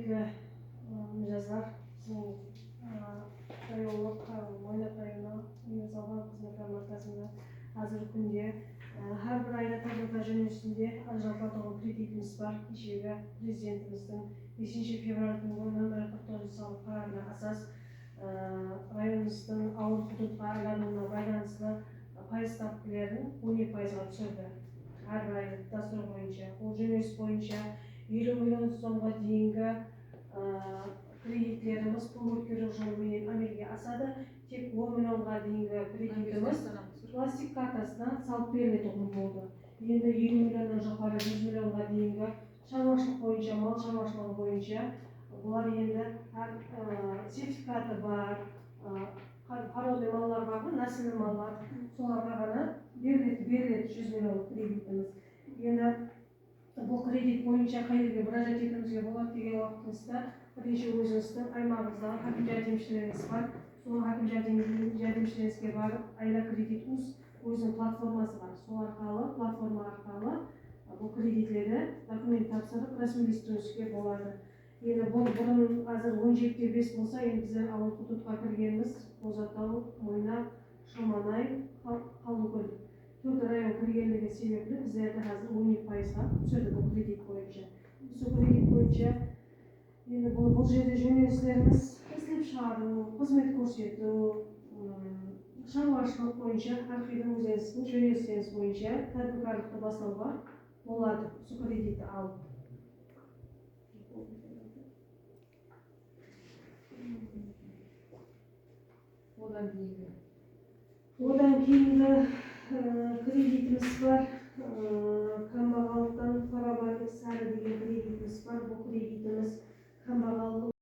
Құрметті mijozlar, біздің районлық Мойнақ районы универсалдық қызметтер маркасында қазіргі күнде әрбір айда тағдырда жөнелісінде ажыратылған кредитіміз бар. Кешегі президентіміздің 5 февраль күнгі нөмірі 49 салық қарарына асас районымыздың ауыл құдыққа айлануына байланысты пайыз ставкілерін 12%-ға түсірді. Әрбір ай дәстүр бойынша, ол жөнеліс бойынша 50 миллион сомға дейінгі кредиттеріміз бұл өткізу жолымен әмелге асады. Тек 10 миллионға дейінгі кредитіміз пластик картасына салып берілетін болды. Енді 50 миллионнан жоғары 100 миллионға дейінгі шаруашылық бойынша, мал шаруашылығы бойынша бұлар енді сертификаты бар, пародный маллар бар, нәсілі маллар, соларға ғана беріледі 100 миллион кредитіміз. Енді бұл кредит бойынша қай жерге мұражат етуімізге болады деген уақытымызда бірінші өзіңіздің аймағыңыздағы әкім жәрдемшілеріңіз бар. Сол әкім жәрдемшілеріңізге барып, айла кредит өзінің платформасы бар. Сол арқылы, платформа арқылы бұл кредитлерді документ тапсырып рәсімдестіруіңізге болады. Енді бұл бұрын қазір 17-5 болса, енді біздер ауыл құдыққа кіргеніміз Бозатау, Мойнақ, Шаманай, Қалдыкөл. 4 район кіргендігі себеплі біздерді қазір 12%-ға түсірді бұл кредит бойынша. Сол кредит бойынша енді бұл жерде жөнелістеріміз іздеп шығару, қызмет көрсету, шаруашылық бойынша әрқайда өзіңіздің жөнелістеріңіз бойынша тәжірибелікті бастауға болады. Сол кредитті алып. Одан кейінгі кредитіміз бар. Камбағалықтан Қарабайдың сәрі деген кредитіміз бар. Бұл кредитіміз